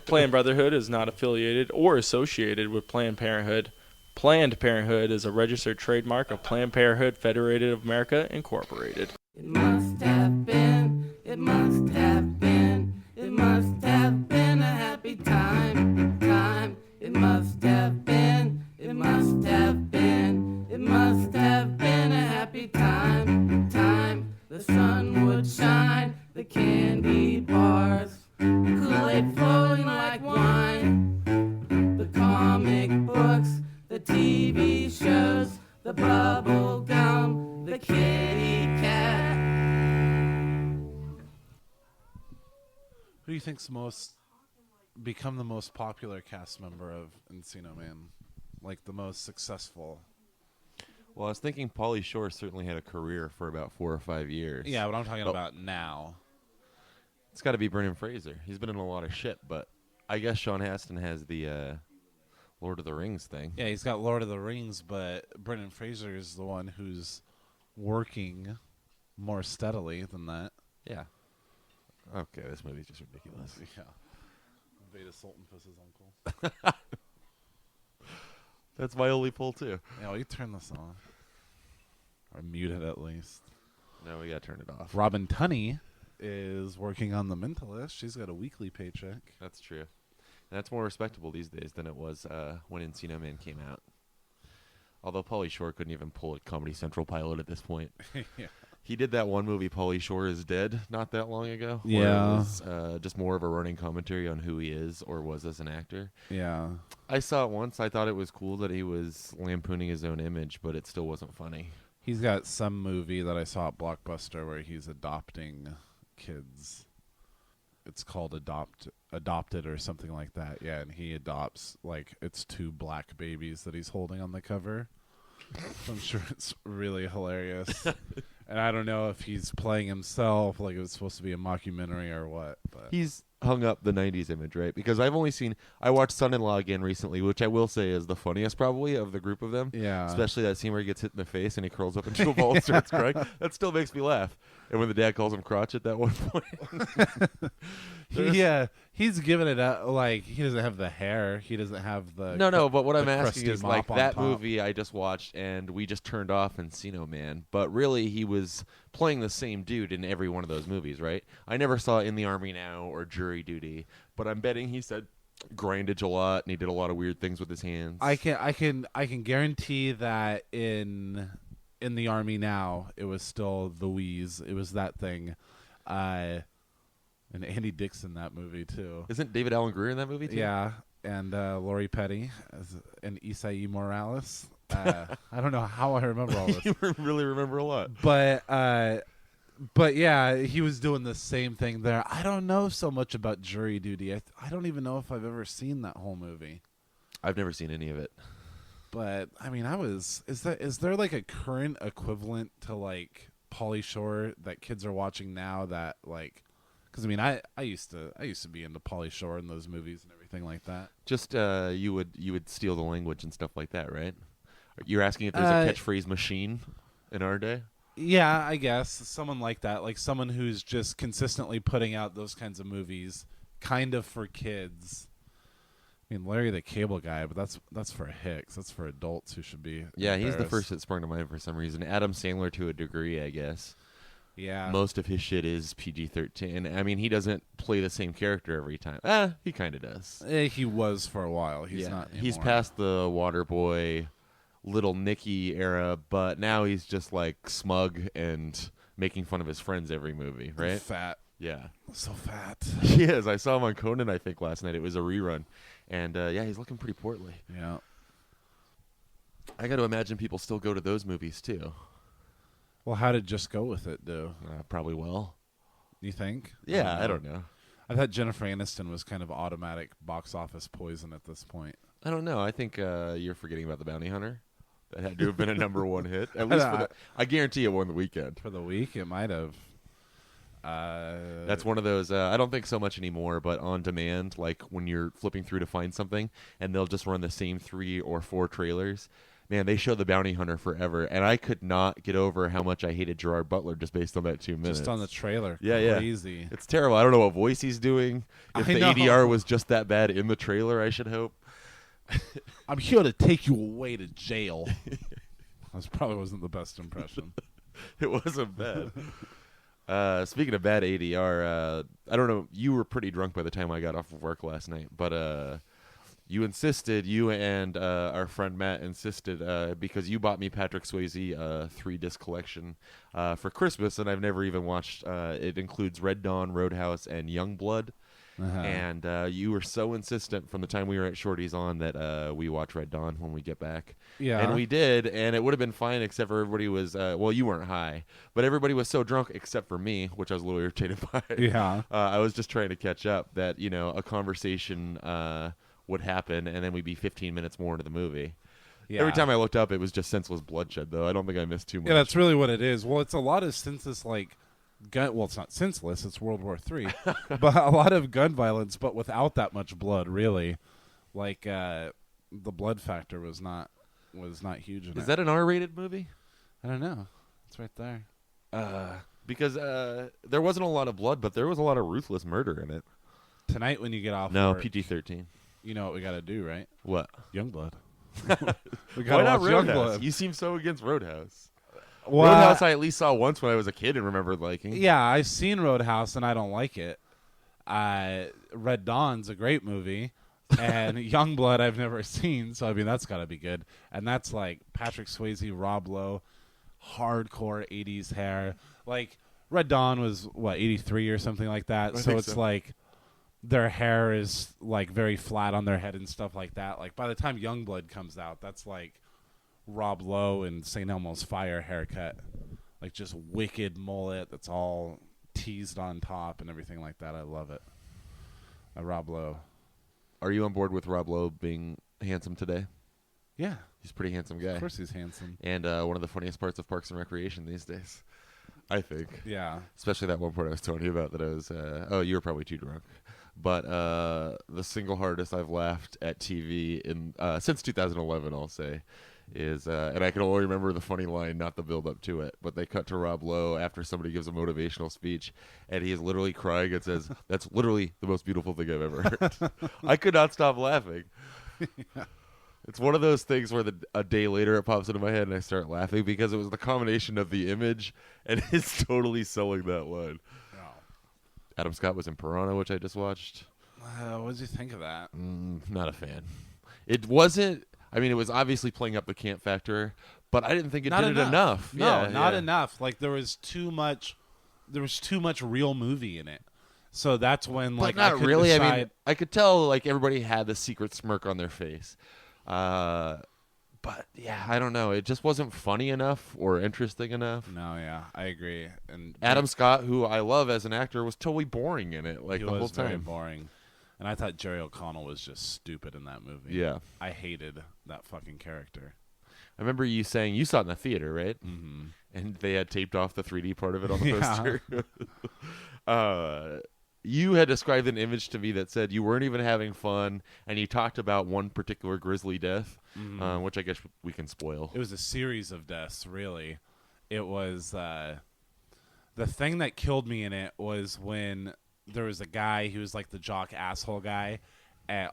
Planned Brotherhood is not affiliated or associated with Planned Parenthood. Planned Parenthood is a registered trademark of Planned Parenthood Federated of America Incorporated. It must have been, it must have been, it must have been a happy time, time. It must have been, it must have been, it must have been a happy time, time. The sun would shine, the candy bars, Kool-Aid flowing like wine, the comic books, the TV shows, the bubble gum, the kitty cat. Who do you think's become the most popular cast member of Encino Man? Like the most successful? Well, I was thinking Pauly Shore certainly had a career for about 4 or 5 years. Yeah, but I'm talking Oh. about now. It's got to be Brendan Fraser. He's been in a lot of shit, but I guess Sean Astin has the Lord of the Rings thing. Yeah, he's got Lord of the Rings, but Brendan Fraser is the one who's working more steadily than that. Yeah. Okay, this movie's just ridiculous. Yeah. Veda Sultan Puss's uncle. That's my only pull, too. Yeah, well, you turn this on. Or mute it at least. No, we got to turn it off. Robin Tunney is working on The Mentalist. She's got a weekly paycheck. That's true. And that's more respectable these days than it was when Encino Man came out. Although Pauly Shore couldn't even pull a Comedy Central pilot at this point. Yeah. He did that one movie, Pauly Shore is Dead, not that long ago. where Yeah. It was just more of a running commentary on who he is or was as an actor. Yeah. I saw it once. I thought it was cool that he was lampooning his own image, but it still wasn't funny. He's got some movie that I saw at Blockbuster where he's adopting kids. It's called Adopted or something like that. Yeah, and he adopts, like, it's 2 black babies that he's holding on the cover. I'm sure it's really hilarious. And I don't know if he's playing himself, like it was supposed to be a mockumentary or what. But He's hung up the 90s image, right? Because I watched Son-in-Law again recently, which I will say is the funniest probably of the group of them. yeah. Especially that scene where he gets hit in the face and he curls up into a ball and starts crying. That still makes me laugh. And when the dad calls him crotch at that one point. Yeah, he's giving it up. Like, he doesn't have the hair. He doesn't have the... No, but what I'm the asking crusty is, like, mop on that top. movie I just watched and we just turned off Encino Man, but really he was playing the same dude in every one of those movies, right? I never saw In the Army Now or Jury Duty, but I'm betting he said grindage a lot and he did a lot of weird things with his hands. I can guarantee that in the Army Now, it was still the wheeze. It was that thing. And Andy Dick's in that movie too. Isn't David Allen Greer in that movie too? Yeah, and Lori Petty and Isai Morales. I don't know how I remember all this, You really remember a lot. but yeah, he was doing the same thing there. I don't know so much about Jury Duty. I don't even know if I've ever seen that whole movie. I've never seen any of it. But I mean, is there like a current equivalent to like Pauly Shore that kids are watching now that like, because I mean, I used to be into Pauly Shore and those movies and everything like that. Just you would steal the language and stuff like that, right? You're asking if there's a catchphrase machine in our day? Yeah, I guess someone like that, like someone who's just consistently putting out those kinds of movies, kind of for kids. I mean, Larry the Cable Guy, but that's for hicks. That's for adults who should be. Yeah, he's the embarrassed. first that sprung to mind for some reason. Adam Sandler to a degree, I guess. Yeah. Most of his shit is PG-13. I mean, he doesn't play the same character every time. He kind of does. He was for a while. He's not anymore. He's past the Waterboy, Little Nicky era, but now he's just like smug and making fun of his friends every movie, right? Fat. Yeah. So fat. He is. I saw him on Conan, I think, last night. It was a rerun. And, yeah, he's looking pretty portly. Yeah. I got to imagine people still go to those movies, too. Well, how did Just Go With It do? Probably well. You think? Yeah, I don't know. I thought Jennifer Aniston was kind of automatic box office poison at this point. I don't know. I think you're forgetting about The Bounty Hunter. That had to have been a #1 hit. At least for I guarantee it won the weekend. For the week, it might have. That's one of those, I don't think so much anymore, but on demand, like when you're flipping through to find something, and they'll just run the same 3 or 4 trailers. man, they show the bounty hunter forever, and I could not get over how much I hated Gerard Butler just based on that 2 minutes. Just on the trailer. Yeah. Crazy. It's terrible. I don't know what voice he's doing. If I the know. ADR was just that bad in the trailer, I should hope. I'm here to take you away to jail. That probably wasn't the best impression. It wasn't bad. Speaking of bad ADR, I don't know. You were pretty drunk by the time I got off of work last night, but you and our friend Matt insisted because you bought me Patrick Swayze 3-disc collection for Christmas, and I've never even watched. It includes Red Dawn, Roadhouse, and Youngblood. And you were so insistent from the time we were at Shorty's on that we watch Red Dawn when we get back. Yeah. And we did, and it would have been fine except for everybody was, well, you weren't high, but everybody was so drunk except for me, which I was a little irritated by. Yeah. I was just trying to catch up that, a conversation would happen, and then we'd be 15 minutes more into the movie. Yeah. Every time I looked up, it was just senseless bloodshed, though. I don't think I missed too much. Yeah, that's really what it is. Well, it's a lot of senseless, gun. Well, it's not senseless. It's World War III, but a lot of gun violence, but without that much blood. Really, the blood factor was not huge. In Is it. that an R-rated movie? I don't know. It's right there. Because there wasn't a lot of blood, but there was a lot of ruthless murder in it. Tonight when you get off. No, work, PG-13. You know what we got to do, right? What? Youngblood. We Why not watch Roadhouse? Youngblood. You seem so against Roadhouse. Well, Roadhouse I at least saw once when I was a kid and remembered liking. Yeah, I've seen Roadhouse and I don't like it. Red Dawn's a great movie, and Youngblood I've never seen, so I mean that's got to be good. And that's like Patrick Swayze, Rob Lowe, hardcore 80s hair. Like Red Dawn was what 83 or something like that. I So think it's so. like their hair is like very flat on their head and stuff like that. Like by the time Youngblood comes out, that's like Rob Lowe and St. Elmo's Fire haircut, like just wicked mullet that's all teased on top and everything like that. I love it. Rob Lowe. Are you on board with Rob Lowe being handsome today? Yeah, He's a pretty handsome guy. of course he's handsome. And one of the funniest parts of Parks and Recreation these days, I think. Yeah. Especially that one part I was telling you about that I was, you were probably too drunk. But the single hardest I've laughed at TV in since 2011, I'll say, is, and I can only remember the funny line, not the build-up to it, but they cut to Rob Lowe after somebody gives a motivational speech, and he is literally crying and says, "That's literally the most beautiful thing I've ever heard." I could not stop laughing. Yeah. It's one of those things where a day later it pops into my head and I start laughing because it was the combination of the image and it's totally selling that line. Adam Scott was in Piranha, which I just watched. What did you think of that? Not a fan. It wasn't. I mean, it was obviously playing up the camp factor, but I didn't think it did it enough. No, Yeah, not yeah. enough. Like there was too much real movie in it. So that's when But like not I could really. decide, I mean, I could tell like everybody had the secret smirk on their face. But yeah, I don't know. It just wasn't funny enough or interesting enough. No, yeah, I agree. And Adam Scott, who I love as an actor, was totally boring in it, like he the whole was very time. boring. And I thought Jerry O'Connell was just stupid in that movie. Yeah, I hated that fucking character. I remember you saying you saw it in the theater, right? Mm-hmm. And they had taped off the 3D part of it on the Yeah. poster. You had described an image to me that said you weren't even having fun, and you talked about one particular grisly death, which I guess we can spoil. It was a series of deaths, really. It was the thing that killed me in it was when there was a guy who was like the jock asshole guy.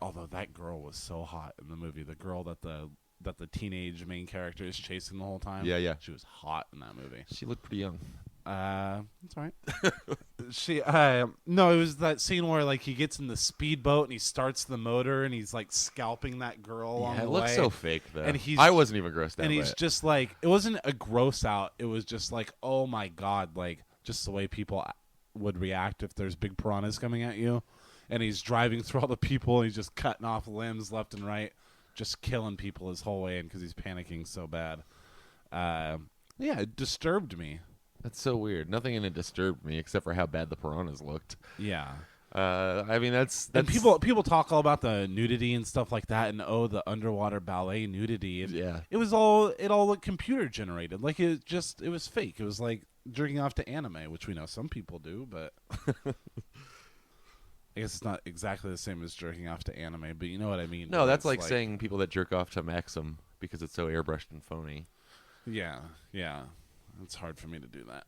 Although that girl was so hot in the movie, the girl that the teenage main character is chasing the whole time. Yeah. She was hot in that movie. She looked pretty young. That's all right. No, it was that scene where like he gets in the speedboat and he starts the motor and he's like scalping that girl along Yeah, the it way. looks so fake though. And I wasn't even grossed out And by he's it. just like, it wasn't a gross out. It was just like, oh my God, like just the way people would react if there's big piranhas coming at you. And he's driving through all the people and he's just cutting off limbs left and right, just killing people his whole way in because he's panicking so bad. Yeah, it disturbed me. That's so weird. Nothing in it disturbed me except for how bad the piranhas looked. Yeah. I mean, that's And people talk all about the nudity and stuff like that, and the underwater ballet nudity. Yeah. It all looked computer generated. Like it was fake. It was like jerking off to anime, which we know some people do, but I guess it's not exactly the same as jerking off to anime, but you know what I mean. No, where that's it's like saying people that jerk off to Maxim because it's so airbrushed and phony. Yeah, yeah. It's hard for me to do that.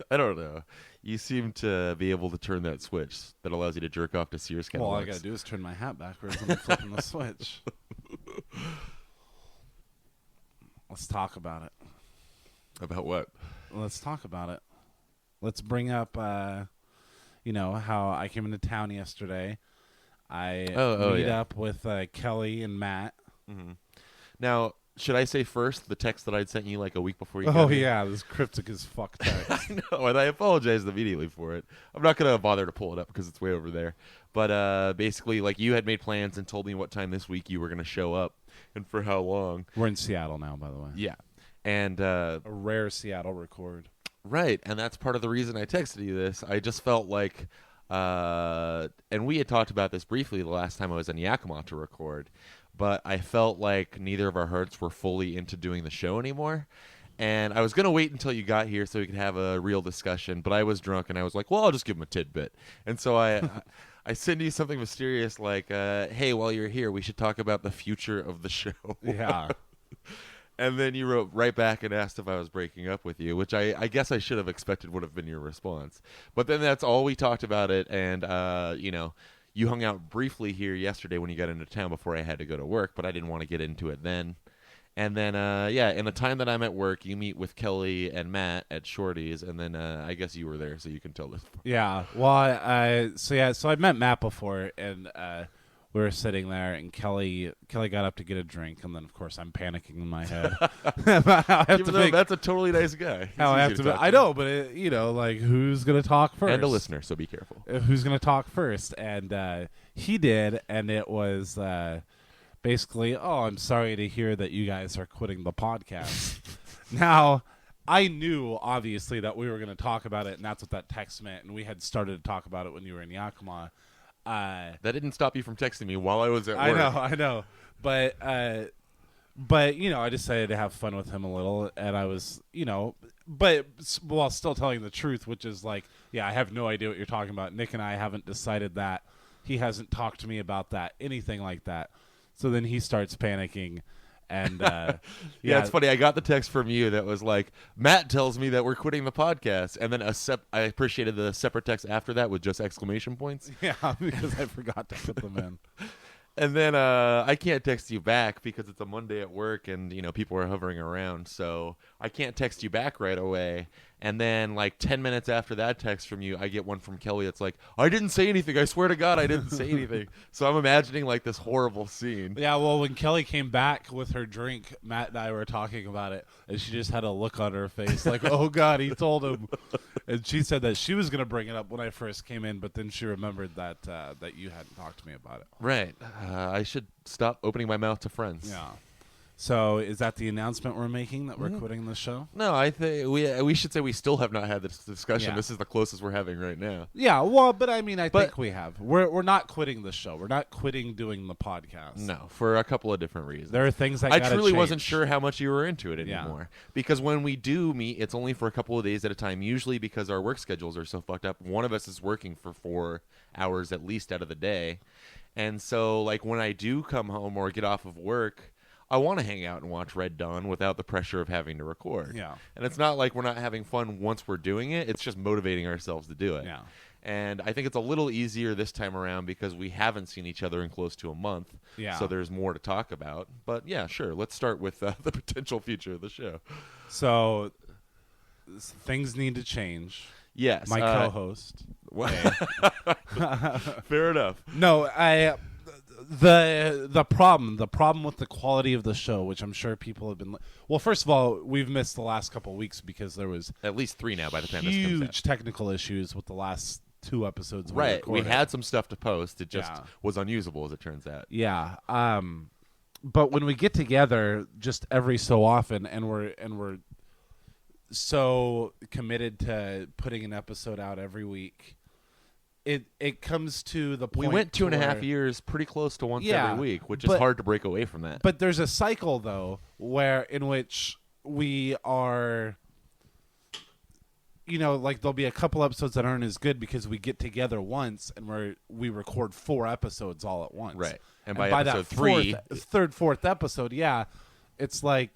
I don't know. You seem to be able to turn that switch that allows you to jerk off to Sears Well, all I catalogs. gotta do is turn my hat backwards and I'm flipping the switch. Let's talk about it. About what? Let's talk about it. Let's bring up, how I came into town yesterday. I meet up with Kelly and Matt. Mm-hmm. Now, should I say first the text that I'd sent you like a week before you Oh, got here? yeah, this cryptic as fuck text. I know, and I apologized immediately for it. I'm not going to bother to pull it up because it's way over there. But basically, like, you had made plans and told me what time this week you were going to show up and for how long. We're in Seattle now, by the way. Yeah. And a rare Seattle record. right, and that's part of the reason I texted you this. I just felt like, and we had talked about this briefly the last time I was in Yakima to record, but I felt like neither of our hearts were fully into doing the show anymore. And I was going to wait until you got here so we could have a real discussion, but I was drunk and I was like, well, I'll just give him a tidbit. And so I sent you something mysterious like, hey, while you're here, we should talk about the future of the show. Yeah. And then you wrote right back and asked if I was breaking up with you, which I guess I should have expected would have been your response. But then that's all we talked about it. And, you hung out briefly here yesterday when you got into town before I had to go to work, but I didn't want to get into it then. And then, in the time that I'm at work, you meet with Kelly and Matt at Shorty's, and then I guess you were there, so you can tell this. Yeah. Well, so I met Matt before, and we were sitting there, and Kelly got up to get a drink, and then of course I'm panicking in my head. Even though that's a totally nice guy. How I have to. I know, but who's gonna talk first? And a listener, so be careful. Who's gonna talk first? And he did, and it was basically, oh, I'm sorry to hear that you guys are quitting the podcast. Now, I knew obviously that we were gonna talk about it, and that's what that text meant, and we had started to talk about it when you were in Yakima. That didn't stop you from texting me while I was at work. I know, but I decided to have fun with him a little, and I was, but while still telling the truth, which is like, yeah, I have no idea what you're talking about. Nick and I haven't decided that. He hasn't talked to me about that, anything like that. So then he starts panicking. And yeah, it's funny. I got the text from you that was like, Matt tells me that we're quitting the podcast, and then I appreciated the separate text after that with just exclamation points. Yeah, because I forgot to put them in. And then I can't text you back because it's a Monday at work, and people are hovering around, so I can't text you back right away. And then like 10 minutes after that text from you, I get one from Kelly. It's like, I didn't say anything. I swear to God, I didn't say anything. So I'm imagining like this horrible scene. Yeah, well, when Kelly came back with her drink, Matt and I were talking about it, and she just had a look on her face like, oh, God, he told him. And she said that she was going to bring it up when I first came in, but then she remembered that you hadn't talked to me about it. Right. I should stop opening my mouth to friends. Yeah. So is that the announcement we're making, that we're quitting the show? No, I think we should say we still have not had this discussion. Yeah. This is the closest we're having right now. Yeah, well, but I mean, I think we have. We're not quitting the show. We're not quitting doing the podcast. No, for a couple of different reasons. There are things that I gotta truly change. wasn't sure how much you were into it anymore. Because when we do meet, it's only for a couple of days at a time, usually because our work schedules are so fucked up. One of us is working for 4 hours at least out of the day. And so, like, when I do come home or get off of work, I want to hang out and watch Red Dawn without the pressure of having to record. Yeah. And it's not like we're not having fun once we're doing it. It's just motivating ourselves to do it. Yeah. And I think it's a little easier this time around because we haven't seen each other in close to a month. Yeah. So there's more to talk about. But, yeah, sure. Let's start with the potential future of the show. So things need to change. Yes. My co-host. Fair enough. No, the problem with the quality of the show, which I'm sure people have been. Well, first of all, we've missed the last couple of weeks because there was at least 3 now by the time this comes out. Huge technical issues with the last 2 episodes. Right, we had some stuff to post. It just Yeah. was unusable, as it turns out. Yeah. But when we get together, just every so often, and we're so committed to putting an episode out every week. It comes to the point. We went 2.5 where, years pretty close to once Yeah, every week, which is hard to break away from that. But there's a cycle though in which we are like there'll be a couple episodes that aren't as good because we get together once and we record 4 episodes all at once. Right. And by by episode 3, fourth episode, it's like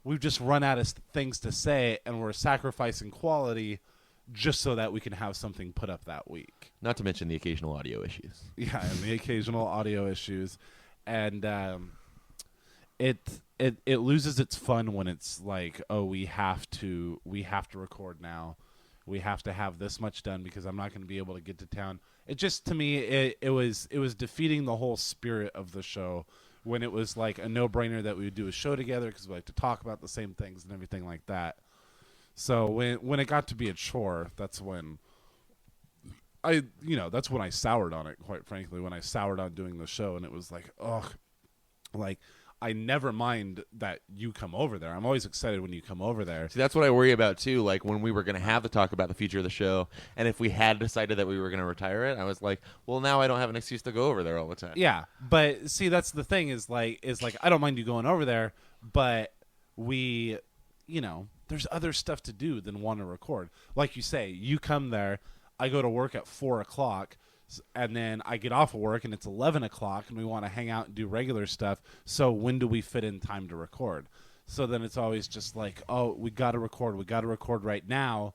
we've just run out of things to say and we're sacrificing quality just so that we can have something put up that week. not to mention the occasional audio issues. Yeah, and the occasional audio issues. And it loses its fun when it's like, oh, we have to record now. We have to have this much done because I'm not going to be able to get to town. It just, to me, it was defeating the whole spirit of the show when it was like a no-brainer that we would do a show together because we like to talk about the same things and everything like that. So when it got to be a chore, that's when that's when I soured on it, quite frankly, when I soured on doing the show. And it was like, ugh, like, I never mind that you come over there. I'm always excited when you come over there. See, that's what I worry about, too. Like, when we were going to have to talk about the future of the show, and if we had decided that we were going to retire it, I was like, well, now I don't have an excuse to go over there all the time. Yeah, but see, that's the thing is like I don't mind you going over there, but we, there's other stuff to do than want to record. Like you say, you come there, I go to work at 4 o'clock, and then I get off of work and it's 11 o'clock and we want to hang out and do regular stuff. So when do we fit in time to record? So then it's always just like, oh, we got to record right now.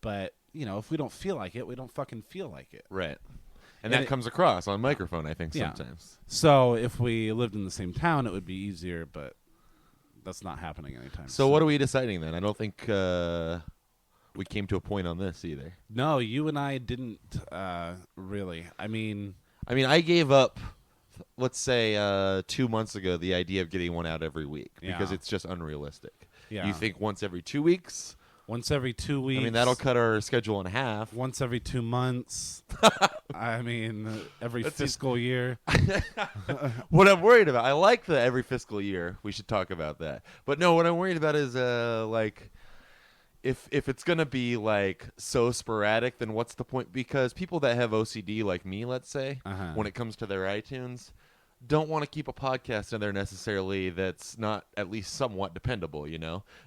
But, if we don't feel like it, we don't fucking feel like it. Right. And that comes across on microphone, I think, Yeah. sometimes. So if we lived in the same town, it would be easier, but that's not happening anytime So what are we deciding then? I don't think we came to a point on this either. No, you and I didn't really. I mean, I gave up, let's say, 2 months ago, the idea of getting one out every week because Yeah. it's just unrealistic. Yeah. You think once every 2 weeks? once every 2 weeks. That'll cut our schedule in half. Once every 2 months. Every fiscal year. What I'm worried about, I like the every fiscal year. We should talk about that. But no, what I'm worried about is if it's gonna be like so sporadic, then what's the point? Because people that have OCD like me, let's say, when it comes to their iTunes, don't want to keep a podcast in there necessarily that's not at least somewhat dependable,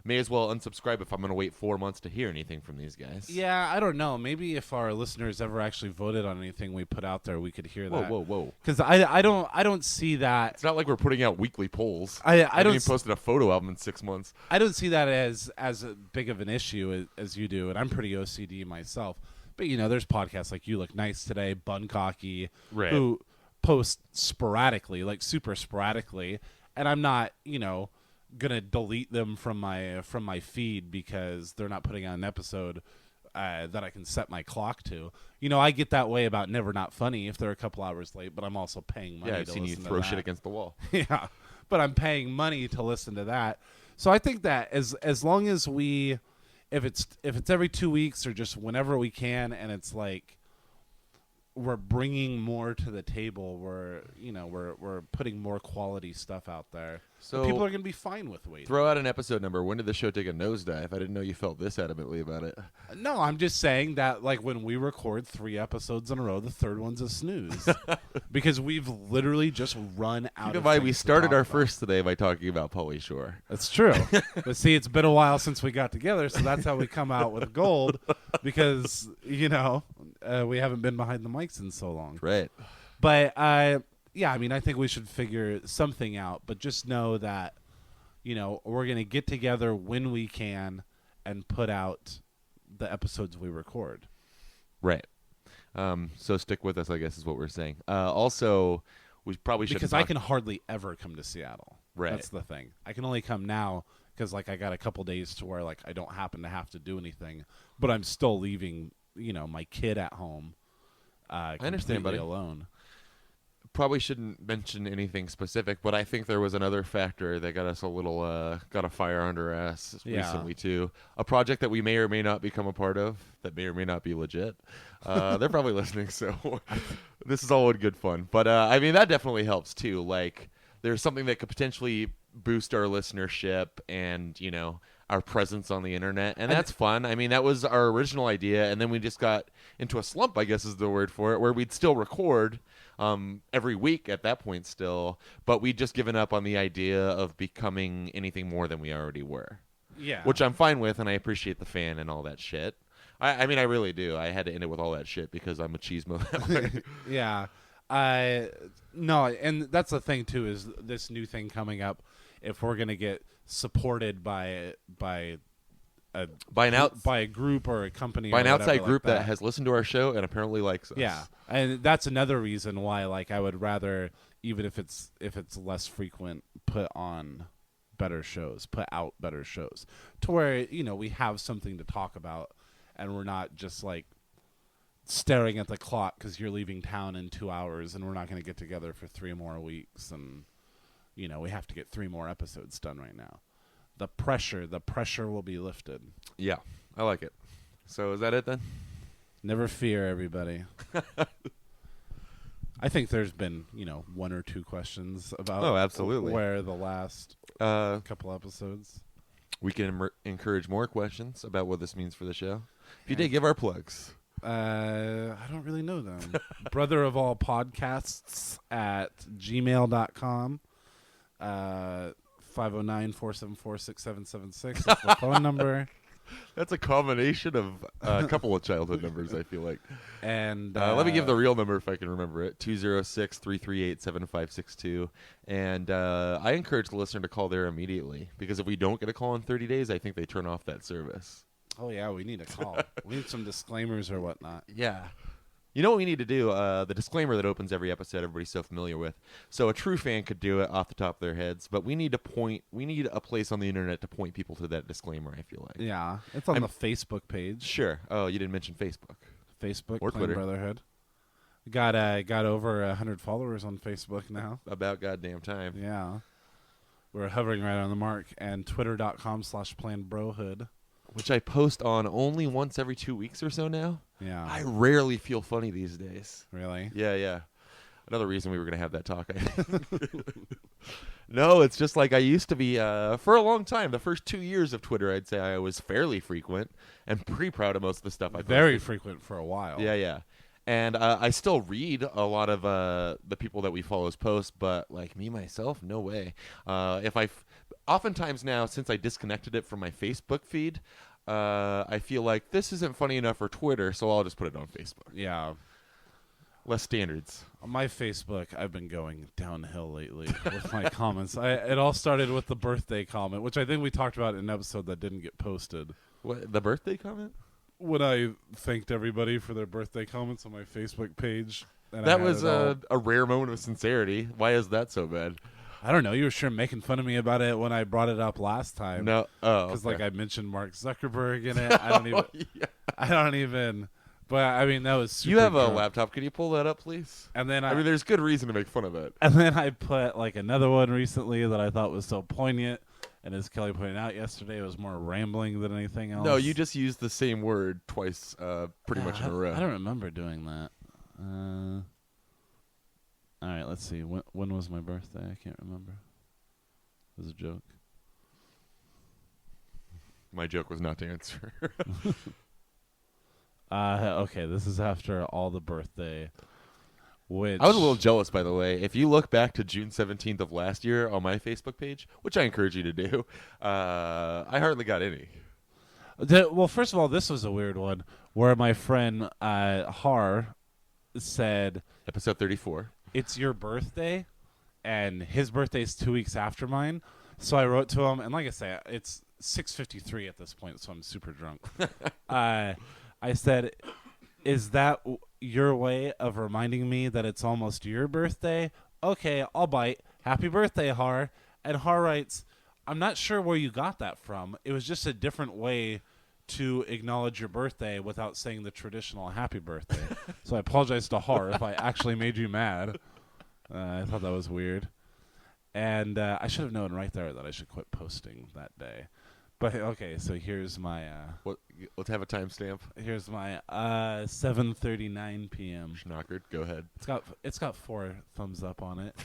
May as well unsubscribe if I'm going to wait 4 months to hear anything from these guys. Yeah, I don't know. Maybe if our listeners ever actually voted on anything we put out there, we could hear that. Whoa. Because I don't see that. It's not like we're putting out weekly polls. I haven't don't even posted a photo album in 6 months. I don't see that as big of an issue as you do, and I'm pretty OCD myself. But there's podcasts like You Look Nice Today, Buncocky, Right. who post sporadically, like super sporadically, and I'm not, gonna delete them from my feed because they're not putting out an episode that I can set my clock to. I get that way about Never Not Funny if they're a couple hours late, but I'm also paying money. Yeah, I've to seen you listen to throw that. shit against the wall. Yeah, but I'm paying money to listen to that. So I think that as long as if it's every 2 weeks or just whenever we can, and it's like we're bringing more to the table, we're putting more quality stuff out there. So people are going to be fine with waiting. Throw out an episode number. When did the show take a nosedive? I didn't know you felt this adamantly about it. No, I'm just saying that like when we record 3 episodes in a row, the third one's a snooze because we've literally just run out. Keep in of mind, things we to started talk our about. first today by talking about Pauly Shore. That's true. But see, it's been a while since we got together, so that's how we come out with gold because, we haven't been behind the mics in so long. Right. But, I think we should figure something out. But just know that, we're going to get together when we can and put out the episodes we record. Right. So stick with us, I guess, is what we're saying. Also, we probably should Because I can hardly ever come to Seattle. Right. That's the thing. I can only come now because, I got a couple days to where, I don't happen to have to do anything. But I'm still leaving, my kid at home. I understand, buddy. Alone. Probably shouldn't mention anything specific, but I think there was another factor that got us a little, got a fire under our ass recently, too. A project that we may or may not become a part of that may or may not be legit. They're probably listening, so this is all in good fun. But, that definitely helps, too. Like, there's something that could potentially boost our listenership and, our presence on the internet, and that's fun. That was our original idea, and then we just got into a slump, I guess is the word for it, where we'd still record every week at that point still, but we'd just given up on the idea of becoming anything more than we already were. Yeah. Which I'm fine with, and I appreciate the fan and all that shit. I mean, I really do. I had to end it with all that shit because I'm a cheesemo that way. Yeah. No, and that's the thing too, is this new thing coming up. If we're gonna get supported by a group or a company, by or an outside whatever group like that has listened to our show and apparently likes us. Yeah, and that's another reason why, like, I would rather, even if it's less frequent, put out better shows, to where we have something to talk about, and we're not just like staring at the clock because you're leaving town in 2 hours, and we're not going to get together for 3 more weeks, and we have to get 3 more episodes done right now. The pressure will be lifted. Yeah, I like it. So is that it then? Never fear, everybody. I think there's been, 1 or 2 questions about absolutely. where the last couple episodes. We can encourage more questions about what this means for the show. If you did, give our plugs. I don't really know them. Brother of all podcasts at gmail.com. 509-474-6776 is the phone number. That's a combination of a couple of childhood numbers, I feel like. And let me give the real number if I can remember it. 206-338-7562. And I encourage the listener to call there immediately, because if we don't get a call in 30 days, I think they turn off that service. Oh, yeah, we need a call. We need some disclaimers or whatnot. Yeah. You know what we need to do? The disclaimer that opens every episode everybody's so familiar with. So a true fan could do it off the top of their heads, but we need a place on the internet to point people to that disclaimer, I feel like. Yeah. It's on the Facebook page. Sure. Oh, you didn't mention Facebook. Facebook or Twitter. Brotherhood. Got over 100 followers on Facebook now. About goddamn time. Yeah. We're hovering right on the mark. And twitter.com/planbrohood. Which I post on only once every 2 weeks or so now. Yeah. I rarely feel funny these days. Really? Yeah. Another reason we were going to have that talk. No, it's just like I used to be for a long time. The first 2 years of Twitter, I'd say I was fairly frequent and pretty proud of most of the stuff I posted. Very frequent for a while. Yeah. And I still read a lot of the people that we follow's posts, but like me, myself, no way. Oftentimes now, since I disconnected it from my Facebook feed, I feel like this isn't funny enough for Twitter, so I'll just put it on Facebook. Yeah. Less standards. On my Facebook, I've been going downhill lately with my comments. It all started with the birthday comment, which I think we talked about in an episode that didn't get posted. What, the birthday comment? When I thanked everybody for their birthday comments on my Facebook page. That was a rare moment of sincerity. Why is that so bad? I don't know. You were sure making fun of me about it when I brought it up last time. No. Oh, because okay. like I mentioned Mark Zuckerberg in it. I don't even. Yeah. I don't even. But I mean, that was super You have a drunk. laptop. Can you pull that up, please? And then I mean, there's good reason to make fun of it. And then I put like another one recently that I thought was so poignant. And as Kelly pointed out yesterday, it was more rambling than anything else. No, you just used the same word twice, pretty much in a row. I don't remember doing that. All right, let's see. When was my birthday? I can't remember. It was a joke. My joke was not to answer. Okay, this is after all the birthday. Which I was a little jealous, by the way. If you look back to June 17th of last year on my Facebook page, which I encourage you to do, I hardly got any. Well, first of all, this was a weird one where my friend Har said, Episode 34. "It's your birthday," and his birthday's 2 weeks after mine. So I wrote to him, and like I say, it's 6:53 at this point, so I'm super drunk. I said, "Is that your way of reminding me that it's almost your birthday? Okay, I'll bite. Happy birthday, Har." And Har writes, "I'm not sure where you got that from. It was just a different way to acknowledge your birthday without saying the traditional happy birthday." So I apologize to Har if I actually made you mad. I thought that was weird. And I should have known right there that I should quit posting that day. But okay, so here's my Let's have a timestamp. here's my 7:39 p.m. Schnockert, go ahead. It's got 4 thumbs up on it.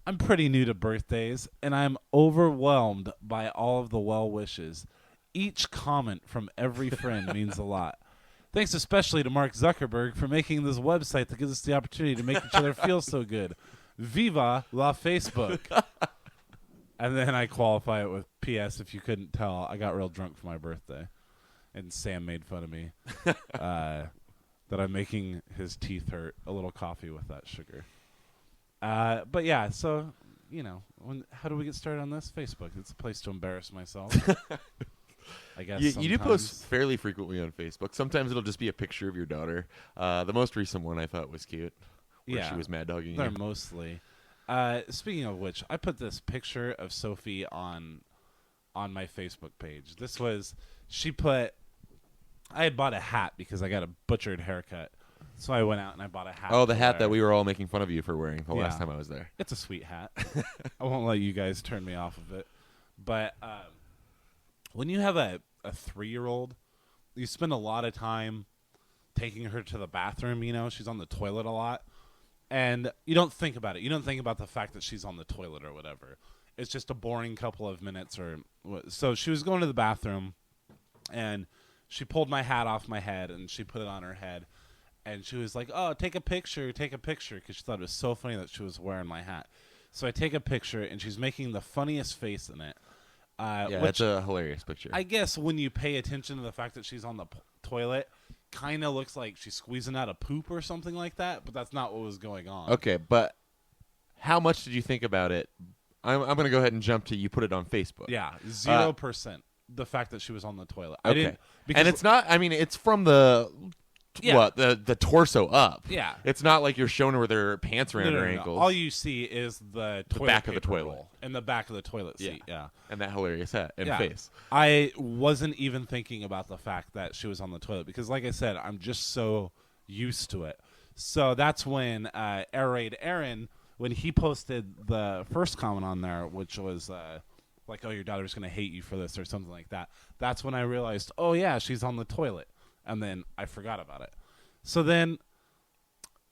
I'm pretty new to birthdays, and I'm overwhelmed by all of the well wishes. Each comment from every friend means a lot. Thanks especially to Mark Zuckerberg for making this website that gives us the opportunity to make each other feel so good. Viva la Facebook. And then I qualify it with P.S. If you couldn't tell, I got real drunk for my birthday. and Sam made fun of me that I'm making his teeth hurt. A little coffee with that sugar. But yeah, so how do we get started on this? Facebook. It's a place to embarrass myself. I guess You do post sometimes. fairly frequently on Facebook. Sometimes it'll just be a picture of your daughter. The most recent one I thought was cute, where she was mad dogging They're you. mostly. Speaking of which, I put this picture of Sophie on my Facebook page. This was I had bought a hat because I got a butchered haircut, so I went out and I bought a hat. Oh, the hat wear. that we were all making fun of you for wearing the last Yeah. time I was there. It's a sweet hat. I won't let you guys turn me off of it. But when you have a 3-year-old, you spend a lot of time taking her to the bathroom. She's on the toilet a lot. And you don't think about it. You don't think about the fact that she's on the toilet or whatever. It's just a boring couple of minutes. So she was going to the bathroom, and she pulled my hat off my head, and she put it on her head. And she was like, oh, take a picture, because she thought it was so funny that she was wearing my hat. So I take a picture, and she's making the funniest face in it. Yeah, which that's a hilarious picture. I guess when you pay attention to the fact that she's on the toilet, kind of looks like she's squeezing out a poop or something like that, but that's not what was going on. Okay, but how much did you think about it? I'm going to go ahead and jump to you put it on Facebook. Yeah, 0%. The fact that she was on the toilet. I Okay. didn't, because And it's not, it's from the, Yeah. the torso up. Yeah. It's not like you're showing her with her pants around No. her ankles. All you see is the toilet back of the paper toilet. roll and the back of the toilet seat. Yeah. And that hilarious hat and Yeah. face. I wasn't even thinking about the fact that she was on the toilet because, like I said, I'm just so used to it. So that's when Air Raid Aaron, when he posted the first comment on there, which was like, oh, your daughter's going to hate you for this or something like that. That's when I realized, oh, yeah, she's on the toilet. And then I forgot about it. So then,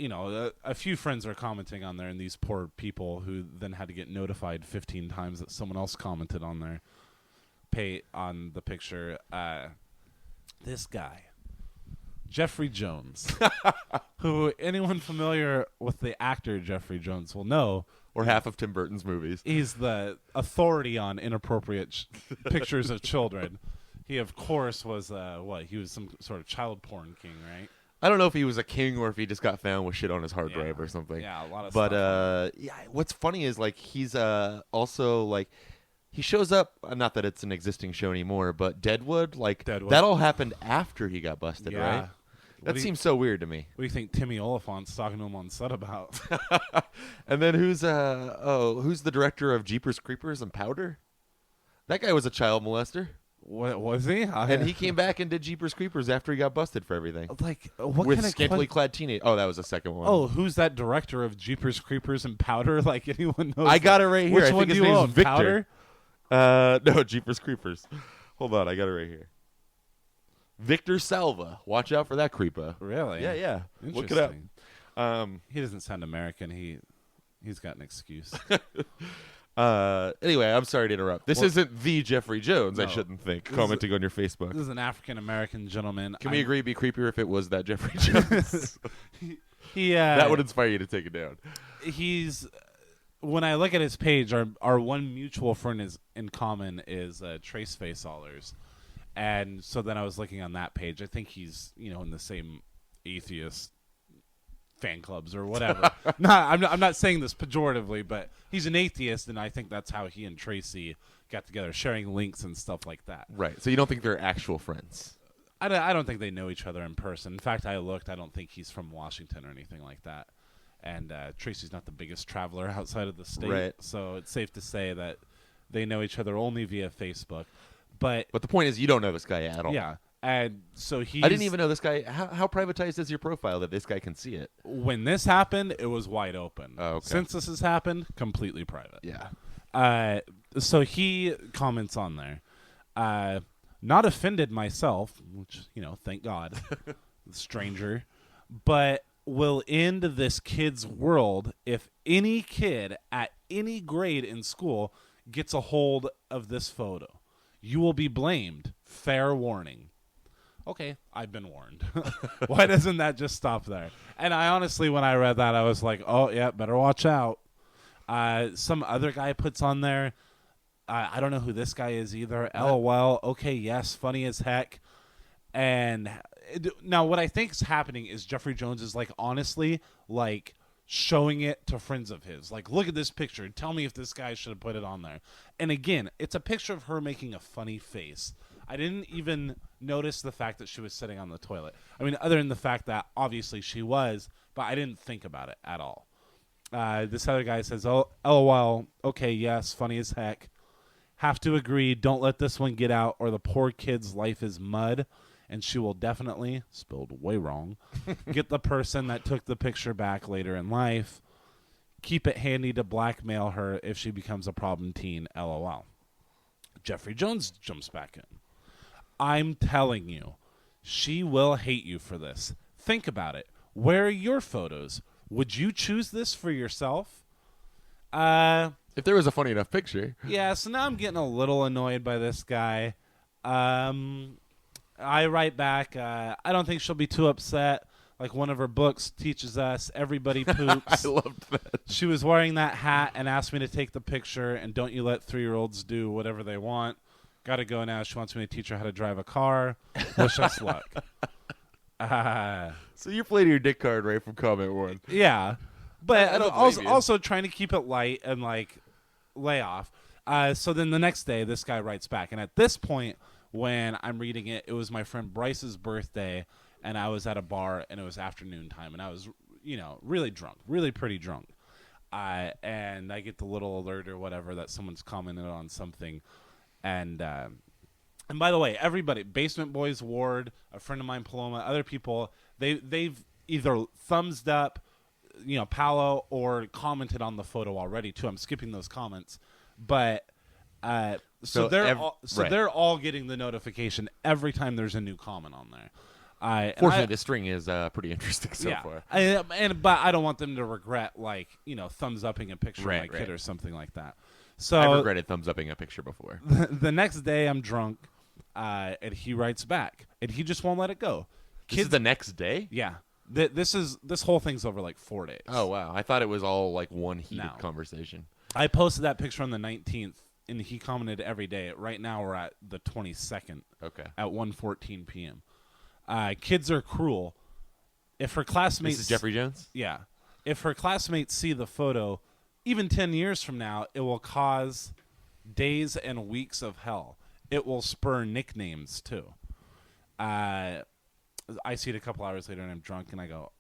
a few friends are commenting on there, and these poor people who then had to get notified 15 times that someone else commented on their on the picture. This guy, Jeffrey Jones, who anyone familiar with the actor Jeffrey Jones will know, Or half of Tim Burton's movies. he's the authority on inappropriate pictures of children. He, of course, was he was some sort of child porn king, right? I don't know if he was a king or if he just got found with shit on his hard drive or something. Yeah, a lot of But stuff. what's funny is like he's also like he shows up. Not that it's an existing show anymore, but Deadwood, Deadwood. that all happened after he got busted, Yeah. right? What That do you- seems so weird to me. What do you think Timmy Oliphant's talking to him on set about? And then who's the director of Jeepers Creepers and Powder? That guy was a child molester, What was he? and he came back and did Jeepers Creepers after he got busted for everything like what with kind of scantily clad teenage. Oh, that was the second one. Oh, who's that director of Jeepers Creepers and Powder? Like anyone knows? I got it right here. Which I one think his do you name's own? Victor. Powder? No, Jeepers Creepers. Hold on, I got it right here. Victor Salva. Watch out for that creepa. Really? Yeah. Look it up. Interesting. He doesn't sound American. He's got an excuse. Anyway, I'm sorry to interrupt. This isn't the Jeffrey Jones, I No. shouldn't think, This is commenting on your Facebook. This is an African American gentleman. Can we agree it'd be creepier if it was that Jeffrey Jones? He that would inspire you to take it down. he's when I look at his page, our one mutual friend is in common is Trace Face Allers, and so then I was looking on that page. I think he's in the same atheist fan clubs or whatever. I'm not saying this pejoratively, but he's an atheist, and I think that's how he and Tracy got together, sharing links and stuff like that. Right. So you don't think they're actual friends? I don't think they know each other in person. In fact, I looked. I don't think he's from Washington or anything like that. And Tracy's not the biggest traveler outside of the state. Right. So it's safe to say that they know each other only via Facebook. But But the point is, you don't know this guy at all. yeah. And so he. I didn't even know this guy. How privatized is your profile that this guy can see it? When this happened, it was wide open. Oh, okay. Since this has happened, completely private. Yeah. So he comments on there. Not offended myself, which, thank God, stranger, but will end this kid's world if any kid at any grade in school gets a hold of this photo. You will be blamed. Fair warning. Okay, I've been warned. Why doesn't that just stop there? And I honestly, when I read that, I was like, oh, yeah, better watch out. Some other guy puts on there, I don't know who this guy is either. LOL. Okay, yes, funny as heck. And now what I think is happening is Jeffrey Jones is like honestly like showing it to friends of his. Like, look at this picture. Tell me if this guy should have put it on there. And again, it's a picture of her making a funny face. I didn't even notice the fact that she was sitting on the toilet. I mean, other than the fact that obviously she was, but I didn't think about it at all. This other guy says, "Oh, LOL. Okay, yes, funny as heck. Have to agree. Don't let this one get out, or the poor kid's life is mud, and she will definitely, spelled way wrong, get the person that took the picture back later in life. Keep it handy to blackmail her if she becomes a problem teen. LOL." Jeffrey Jones jumps back in. "I'm telling you, she will hate you for this. Think about it. Where are your photos? Would you choose this for yourself?" If there was a funny enough picture. Yeah, so now I'm getting a little annoyed by this guy. I write back, I don't think she'll be too upset. Like one of her books teaches us, everybody poops. I loved that. She was wearing that hat and asked me to take the picture, and don't you let 3-year-olds do whatever they want. Got to go now. She wants me to teach her how to drive a car. Wish us luck. So you're playing your dick card right from comment 1. Yeah. But I don't blame you. also trying to keep it light and like lay off. So then the next day, this guy writes back. And at this point, when I'm reading it, it was my friend Bryce's birthday, and I was at a bar, and it was afternoon time, and I was, really drunk, really pretty drunk. And I get the little alert or whatever that someone's commented on something. And by the way, everybody, Basement Boys Ward, a friend of mine, Paloma, other people, they've either thumbs up, Paolo, or commented on the photo already too. I'm skipping those comments, but they're all getting the notification every time there's a new comment on there. Fortunately, the string is pretty interesting so far. But I don't want them to regret thumbs upping a picture of my kid or something like that. So I've regretted thumbs upping a picture before. The next day I'm drunk, and he writes back, and he just won't let it go. This is the next day? Yeah. This whole thing's over like 4 days. Oh, wow. I thought it was all like one heated conversation. I posted that picture on the 19th, and he commented every day. Right now we're at the 22nd. Okay. At 1:14 p.m. Kids are cruel. If her classmates... This is Jeffrey Jones? Yeah. If her classmates see the photo, even 10 years from now, it will cause days and weeks of hell. It will spur nicknames, too. I see it a couple hours later, and I'm drunk, and I go,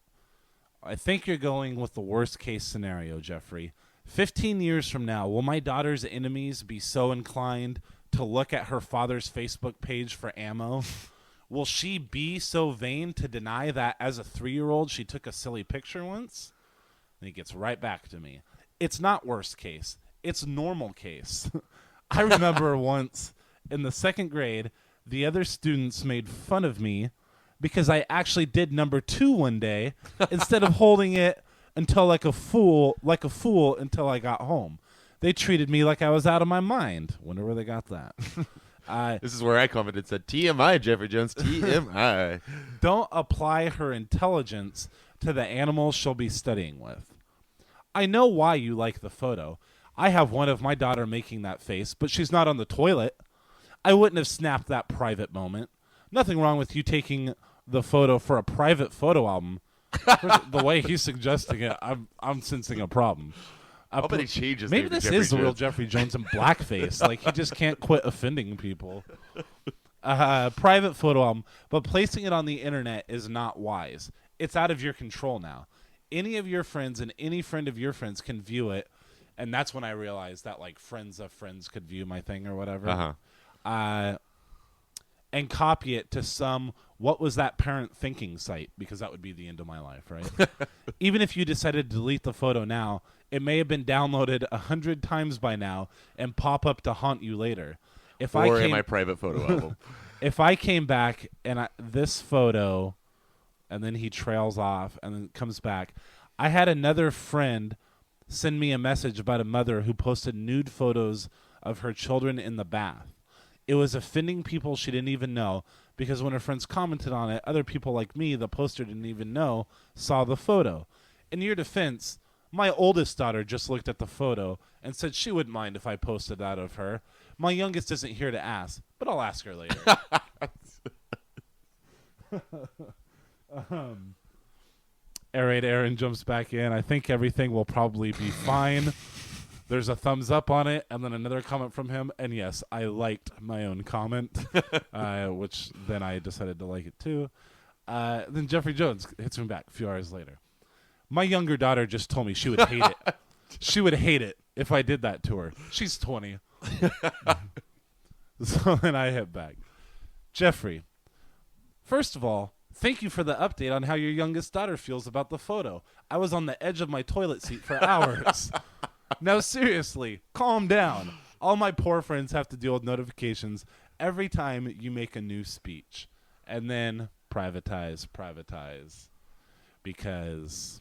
"I think you're going with the worst-case scenario, Jeffrey. 15 years from now, will my daughter's enemies be so inclined to look at her father's Facebook page for ammo? Will she be so vain to deny that as a 3-year-old she took a silly picture once?" And he gets right back to me. It's not worst case. It's normal case. I remember once in the 2nd grade, the other students made fun of me because I actually did number 2 one day instead of holding it until like a fool until I got home. They treated me like I was out of my mind. Wonder where they got that. This is where I commented, said, TMI, Jeffrey Jones, TMI. Don't apply her intelligence to the animals she'll be studying with. I know why you like the photo. I have one of my daughter making that face, but she's not on the toilet. I wouldn't have snapped that private moment. Nothing wrong with you taking the photo for a private photo album. The way he's suggesting it, I'm sensing a problem. I'll bet he changes. Maybe this is the real Jeffrey Jones in blackface. Like, he just can't quit offending people. Private photo album, but placing it on the internet is not wise. It's out of your control now. Any of your friends and any friend of your friends can view it, and that's when I realized that like friends of friends could view my thing or whatever. And copy it to some what was that parent thinking site, because that would be the end of my life, right? Even if you decided to delete the photo now, it may have been downloaded 100 times by now and pop up to haunt you later. Or in my private photo album. If I came back and this photo, and then he trails off and then comes back. I had another friend send me a message about a mother who posted nude photos of her children in the bath. It was offending people she didn't even know, because when her friends commented on it, other people like me, the poster didn't even know, saw the photo. In your defense, my oldest daughter just looked at the photo and said she wouldn't mind if I posted that of her. My youngest isn't here to ask, but I'll ask her later. Aaron jumps back in. I think everything will probably be fine. There's a thumbs up on it, and then another comment from him. And yes, I liked my own comment, which then I decided to like it too. Then Jeffrey Jones hits me back a few hours later. My younger daughter just told me she would hate it. She would hate it if I did that to her. She's 20. So then I hit back. Jeffrey, first of all, thank you for the update on how your youngest daughter feels about the photo. I was on the edge of my toilet seat for hours. Now, seriously, calm down. All my poor friends have to deal with notifications every time you make a new speech. And then privatize. Because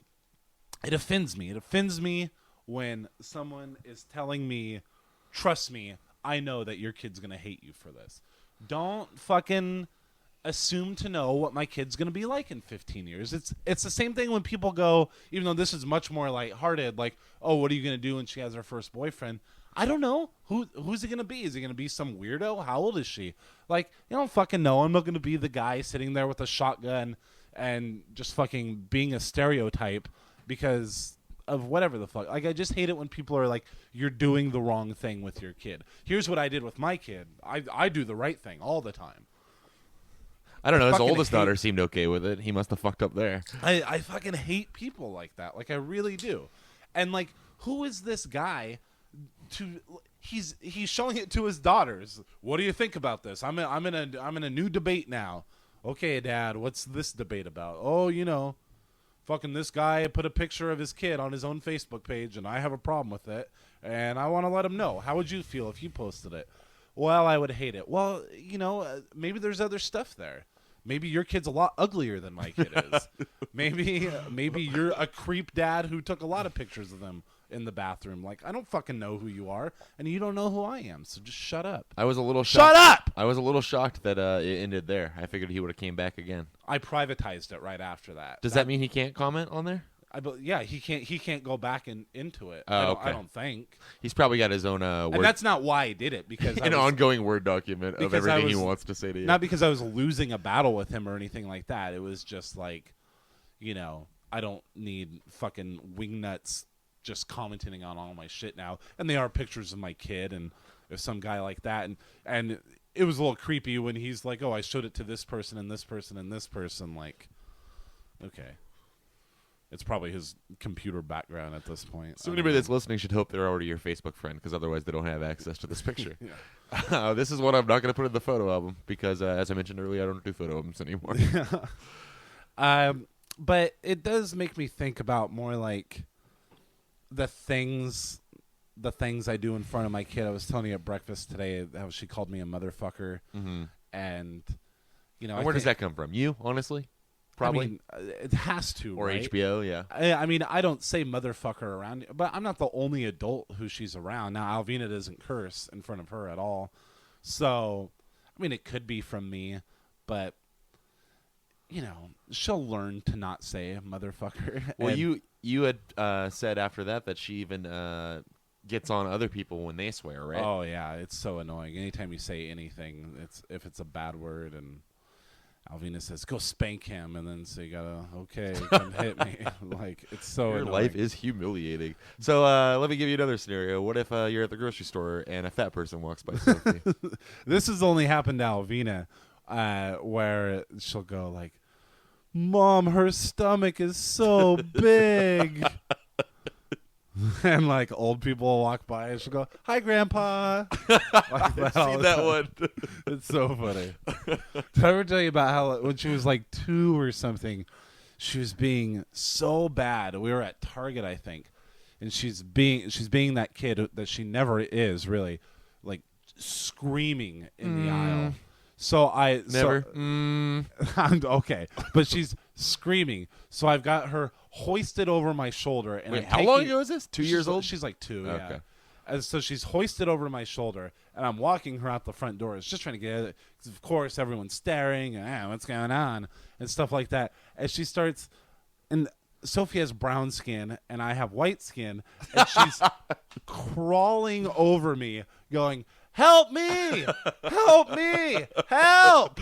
it offends me. It offends me when someone is telling me, trust me, I know that your kid's going to hate you for this. Don't fucking assume to know what my kid's going to be like in 15 years. It's the same thing when people go, even though this is much more lighthearted, like, oh, what are you going to do when she has her first boyfriend? I don't know. Who's it going to be? Is he going to be some weirdo? How old is she? Like, you don't fucking know. I'm not going to be the guy sitting there with a shotgun and just fucking being a stereotype because of whatever the fuck. Like, I just hate it when people are like, you're doing the wrong thing with your kid. Here's what I did with my kid. I do the right thing all the time. I don't know. His oldest daughter seemed okay with it. He must have fucked up there. I fucking hate people like that. Like, I really do. And, like, who is this guy to... He's showing it to his daughters. What do you think about this? I'm in a new debate now. Okay, Dad, what's this debate about? Oh, you know, fucking this guy put a picture of his kid on his own Facebook page, and I have a problem with it, and I want to let him know. How would you feel if you posted it? Well, I would hate it. Well, you know, maybe there's other stuff there. Maybe your kid's a lot uglier than my kid is. Maybe you're a creep dad who took a lot of pictures of them in the bathroom. Like, I don't fucking know who you are, and you don't know who I am, so just shut up. I was a little shocked. Shut up! I was a little shocked that it ended there. I figured he would have came back again. I privatized it right after that. Does that mean he can't comment on there? Yeah, he can't go back into it. Oh, I don't think. He's probably got his own word. And that's not why I did it, because an ongoing Word document of everything he wants to say to you. Not because I was losing a battle with him or anything like that. It was just like, you know, I don't need fucking wingnuts just commenting on all my shit now. And they are pictures of my kid, and there's some guy like that, and it was a little creepy when he's like, oh, I showed it to this person and this person and this person. Like, okay. It's probably his computer background at this point. So anybody that's listening should hope they're already your Facebook friend, because otherwise they don't have access to this picture. This is what I'm not going to put in the photo album because, as I mentioned earlier, I don't do photo albums anymore. But it does make me think about more like the things I do in front of my kid. I was telling you at breakfast today how she called me a motherfucker. Mm-hmm. And, you know, where does that come from? You, honestly? Probably. I mean, it has to, or right? HBO, yeah. I mean, I don't say motherfucker around, but I'm not the only adult who she's around. Now, Alvina doesn't curse in front of her at all. So, I mean, it could be from me, but, you know, she'll learn to not say motherfucker. Well, you had said after that she even gets on other people when they swear, right? Oh, yeah. It's so annoying. Anytime you say anything, if it's a bad word, and Alvina says, go spank him, and then so you gotta, okay, come hit me. Like, it's so Your annoying. life is humiliating. So let me give you another scenario. What if you're at the grocery store and a fat person walks by Sophie? This has only happened to Alvina, where she'll go like, Mom, her stomach is so big. And like old people will walk by and she'll go, hi, Grandpa. Like I've seen that one. It's so funny. Did I ever tell you about how when she was like 2 or something, she was being so bad. We were at Target, I think, and she's being that kid that she never is, really, like screaming in the aisle. So okay, but she's screaming. So I've got her hoisted over my shoulder. And Wait, how long ago is this? 2 years old? She's like 2, okay. Yeah. And so she's hoisted over my shoulder, and I'm walking her out the front door. It's just trying to get it. Of course, everyone's staring, and what's going on, and stuff like that. And she starts, and Sophie has brown skin, and I have white skin, and she's crawling over me, going, help me, help me, help,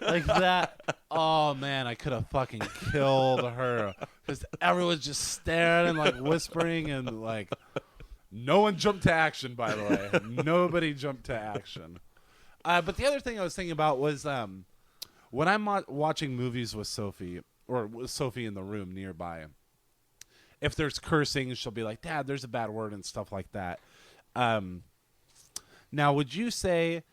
like that. Oh man, I could have fucking killed her because everyone's just staring and like whispering and like no one jumped to action. By the way, nobody jumped to action. But the other thing I was thinking about was when I'm watching movies with Sophie or with Sophie in the room nearby. If there's cursing, she'll be like, "Dad, there's a bad word," and stuff like that. Now, would you say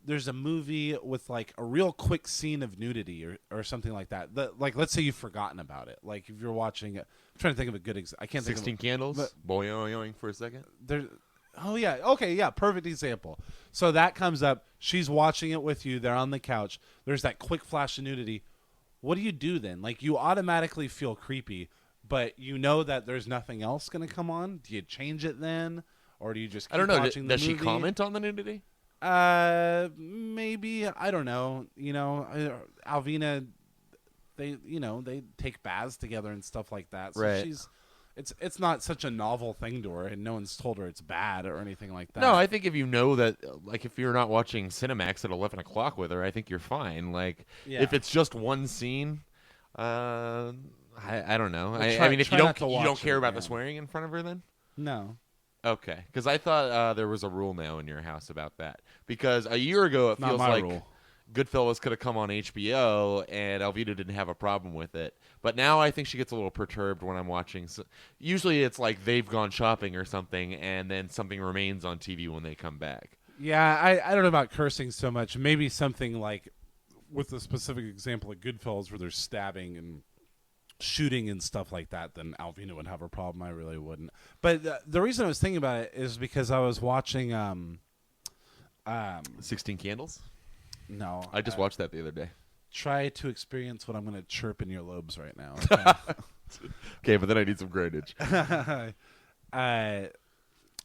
there's a movie with like a real quick scene of nudity or something like that? Like, let's say you've forgotten about it. Like, if you're watching it, I'm trying to think of a good I can't think of 16 Candles? Boing for a second? Oh, yeah. Okay, yeah. Perfect example. So that comes up. She's watching it with you. They're on the couch. There's that quick flash of nudity. What do you do then? Like, you automatically feel creepy, but you know that there's nothing else going to come on. Do you change it then? Or do you just keep watching the movie? Does she comment on the nudity? Maybe. I don't know. You know, Alvina, they take baths together and stuff like that. So right. It's not such a novel thing to her, and no one's told her it's bad or anything like that. No, I think if you know that, like, if you're not watching Cinemax at 11 o'clock with her, I think you're fine. Like, if it's just one scene, I don't know. Well, I mean, if you don't care about the again. swearing in front of her, then No. okay, because I thought there was a rule now in your house about that. Because a year ago, it Not feels my like rule. Goodfellas could have come on HBO, and Alvita didn't have a problem with it. But now I think she gets a little perturbed when I'm watching. So, usually it's like they've gone shopping or something, and then something remains on TV when they come back. Yeah, I don't know about cursing so much. Maybe something like, with the specific example of Goodfellas where there's stabbing and shooting and stuff like that, then Alvina would have a problem. I really wouldn't. But the reason I was thinking about it is because I was watching 16 Candles? No. I just watched that the other day. Try to experience what I'm going to chirp in your lobes right now. Okay, but then I need some grindage. The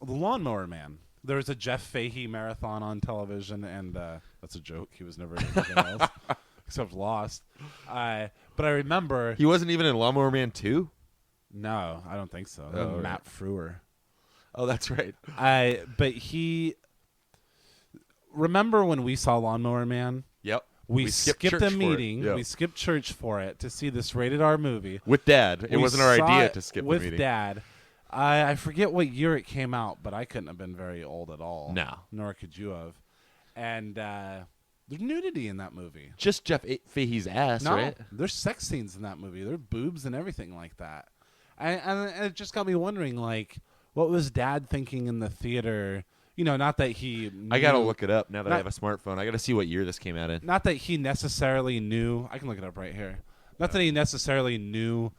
Lawnmower Man. There was a Jeff Fahey marathon on television, and that's a joke. He was never in anything else except Lost. But I remember... He wasn't even in Lawnmower Man 2? No, I don't think so. Oh, Matt Frewer. Oh, that's right. But he... Remember when we saw Lawnmower Man? Yep. We skipped church a for it. meeting. Yep. We skipped church for it to see this rated R movie. With Dad. It We wasn't our saw idea it to skip the with meeting. Dad. I forget what year it came out, but I couldn't have been very old at all. No. Nor could you have. And there's nudity in that movie. Just Jeff Fahey's ass, No, right? there's sex scenes in that movie. There are boobs and everything like that. And it just got me wondering, like, what was Dad thinking in the theater? You know, not that he knew, I got to look it up now that I Not- have a smartphone. I got to see what year this came out in. Not that he necessarily knew. I can look it up right here. Not that he necessarily knew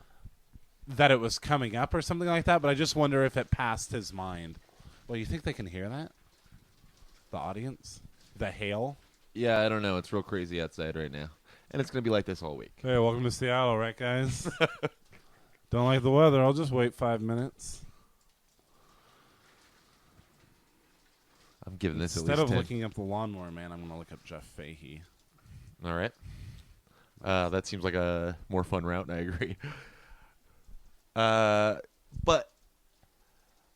that it was coming up or something like that, but I just wonder if it passed his mind. Well, you think they can hear that? The audience? The hail? Yeah, I don't know. It's real crazy outside right now. And it's going to be like this all week. Hey, welcome to Seattle, right, guys? Don't like the weather. I'll just wait 5 minutes. I'm giving this Instead at least of 10. looking up the Lawnmower Man, I'm going to look up Jeff Fahey. All right. That seems like a more fun route, and I agree. But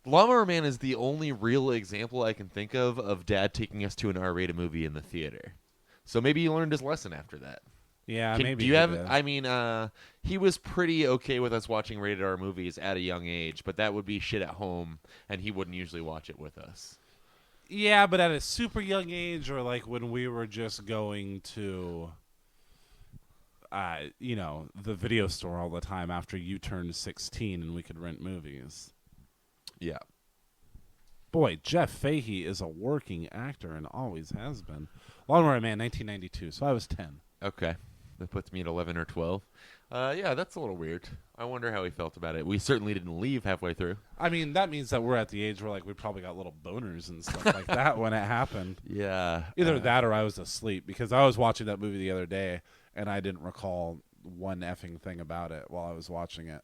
Lawnmower Man is the only real example I can think of Dad taking us to an R-rated movie in the theater. So maybe he learned his lesson after that. Yeah, maybe. Do you he have? did. I mean, he was pretty okay with us watching rated R movies at a young age, but that would be shit at home, and he wouldn't usually watch it with us. Yeah, but at a super young age, or like when we were just going to, the video store all the time after you turned 16 and we could rent movies. Yeah. Boy, Jeff Fahey is a working actor and always has been. Lawnmower Man, 1992, so I was 10. Okay. That puts me at 11 or 12. Yeah, that's a little weird. I wonder how he felt about it. We certainly didn't leave halfway through. I mean, that means that we're at the age where like we probably got little boners and stuff like that when it happened. Yeah. Either that or I was asleep, because I was watching that movie the other day and I didn't recall one effing thing about it while I was watching it.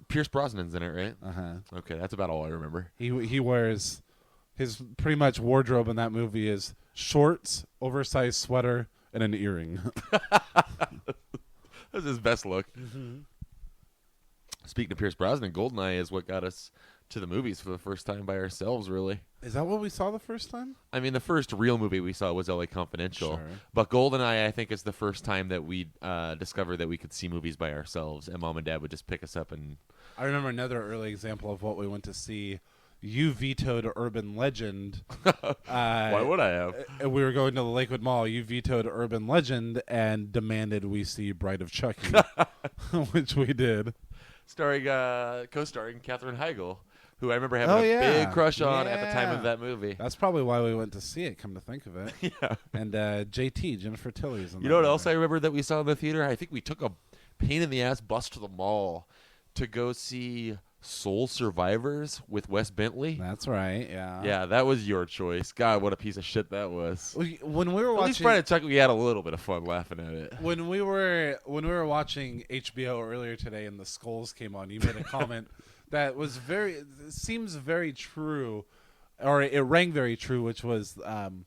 Pierce Brosnan's in it, right? Uh-huh. Okay, that's about all I remember. He wears, his pretty much wardrobe in that movie is shorts, oversized sweater, and an earring. That's his best look. Mm-hmm. Speaking of Pierce Brosnan, Goldeneye is what got us to the movies for the first time by ourselves, really. Is that what we saw the first time? I mean, the first real movie we saw was LA Confidential. Sure. But GoldenEye, I think, is the first time that we discovered that we could see movies by ourselves, and Mom and Dad would just pick us up and... I remember another early example of what we went to see. You vetoed Urban Legend. Why would I have? We were going to the Lakewood Mall. You vetoed Urban Legend and demanded we see Bride of Chucky, which we did. Co-starring Katherine Heigl, who I remember having a big crush on at the time of that movie. That's probably why we went to see it, come to think of it. Yeah. And JT, Jennifer Tilly's in You that know what movie. else I remember that we saw in the theater? I think we took a pain-in-the-ass bus to the mall to go see Soul Survivors with Wes Bentley. That's right, yeah. Yeah, that was your choice. God, what a piece of shit that was. When we were At least watching... Bride of Chucky, we had a little bit of fun laughing at it. When we were watching HBO earlier today and the skulls came on, you made a comment that was seems very true, or it rang very true, which was, I'm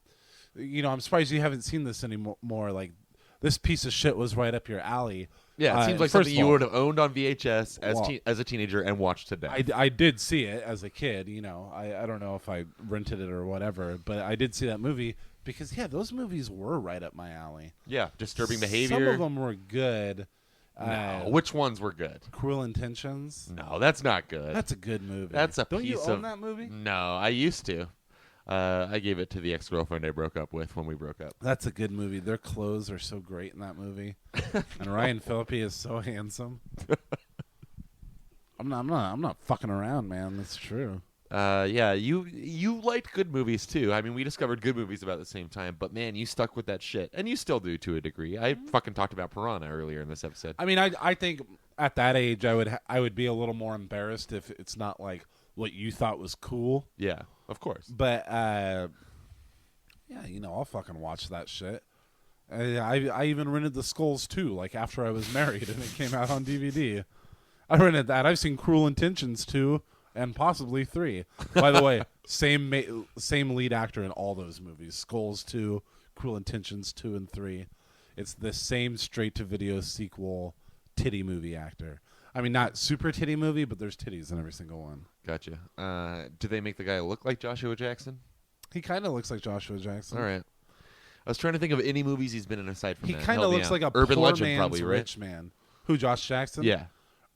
surprised you haven't seen this anymore. Like, this piece of shit was right up your alley. Yeah, it seems like first something of you all, would have owned on VHS Well, as a teenager and watched to death. I did see it as a kid. I don't know if I rented it or whatever, but I did see that movie because those movies were right up my alley. Yeah, Disturbing Behavior. Some of them were good. No, which ones were good? Cruel Intentions. No, that's not good. That's a good movie. That's a Don't piece you of own that movie? No, I used to. I gave it to the ex-girlfriend I broke up with when we broke up. That's a good movie. Their clothes are so great in that movie, and Ryan Phillippe is so handsome. I'm not fucking around, man. That's true. Yeah, you liked good movies too. I mean, we discovered good movies about the same time, but man, you stuck with that shit, and you still do to a degree. I fucking talked about Piranha earlier in this episode. I mean, I think at that age, I would be a little more embarrassed if it's not like what you thought was cool. Yeah, of course. But yeah, I'll fucking watch that shit. I even rented the Skulls too, like after I was married and it came out on DVD. I rented that. I've seen Cruel Intentions 2 and possibly 3. By the way, same lead actor in all those movies. Skulls 2, Cruel Intentions 2 and 3. It's the same straight-to-video sequel titty movie actor. I mean, not super titty movie, but there's titties in every single one. Gotcha. Do they make the guy look like Joshua Jackson? He kind of looks like Joshua Jackson. All right. I was trying to think of any movies he's been in aside from He that. kind of Help me looks out. like a Urban poor Legend, man's probably, right? rich man. Who, Josh Jackson? Yeah.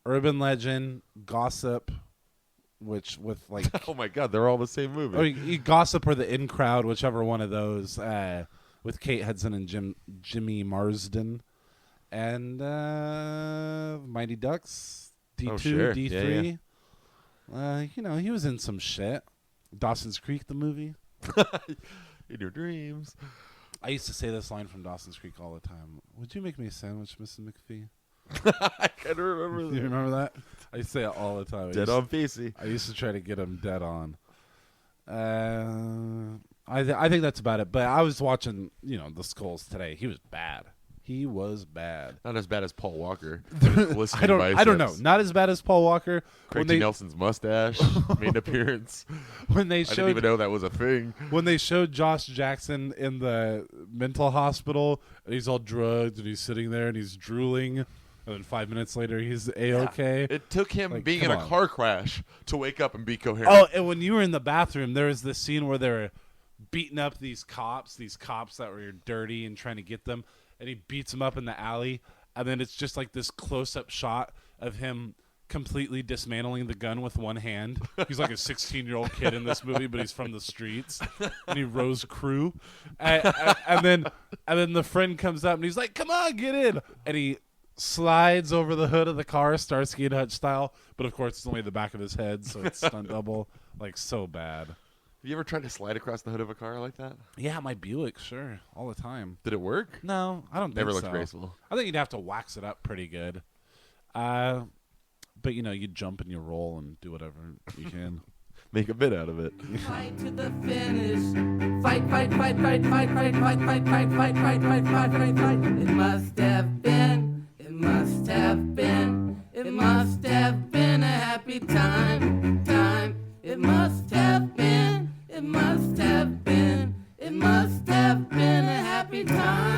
Urban Legend, Gossip, which with like Oh my God, they're all the same movie. or you Gossip or the In Crowd, whichever one of those, with Kate Hudson and Jimmy Marsden, and Mighty Ducks, D2, Oh, sure. D3. Yeah, he was in some shit. Dawson's Creek, the movie. In your dreams. I used to say this line from Dawson's Creek all the time. Would you make me a sandwich, Mrs. McPhee? I kind of remember You that. remember that? I used to say it all the time. Dead on Facey. I used to try to get him dead on. I think that's about it. But I was watching, the Skulls today. He was bad. He was bad. Not as bad as Paul Walker. I don't know. Not as bad as Paul Walker. Craig Nelson's mustache made an appearance. When they I didn't even know that was a thing. when they showed Josh Jackson in the mental hospital, and he's all drugged, and he's sitting there, and he's drooling, and then 5 minutes later, he's A-okay. It took him Like, being in come a on. car crash to wake up and be coherent. Oh, and when you were in the bathroom, there was this scene where they're beating up these cops that were dirty and trying to get them, and he beats them up in the alley, and then it's just like this close-up shot of him completely dismantling the gun with one hand. He's like a 16-year-old kid in this movie, but he's from the streets, and he rows crew, and then the friend comes up and he's like, "Come on, get in," and he slides over the hood of the car, Starsky and Hutch style, but of course it's only the back of his head, so it's stunt double, like so bad. Have you ever tried to slide across the hood of a car like that? Yeah, my Buick, sure, all the time. Did it work? No, I don't think Never so. looked graceful. I think you'd have to wax it up pretty good. But you jump and you roll and do whatever you can. Make a bit out of it. Fight to the finish. Fight, fight, fight, fight, fight, fight, fight, fight, fight, fight, fight, fight, fight, fight, fight. It must have been. It must have been. It must have been a happy time. Time. It must have been. It must have been. It must have been a happy time.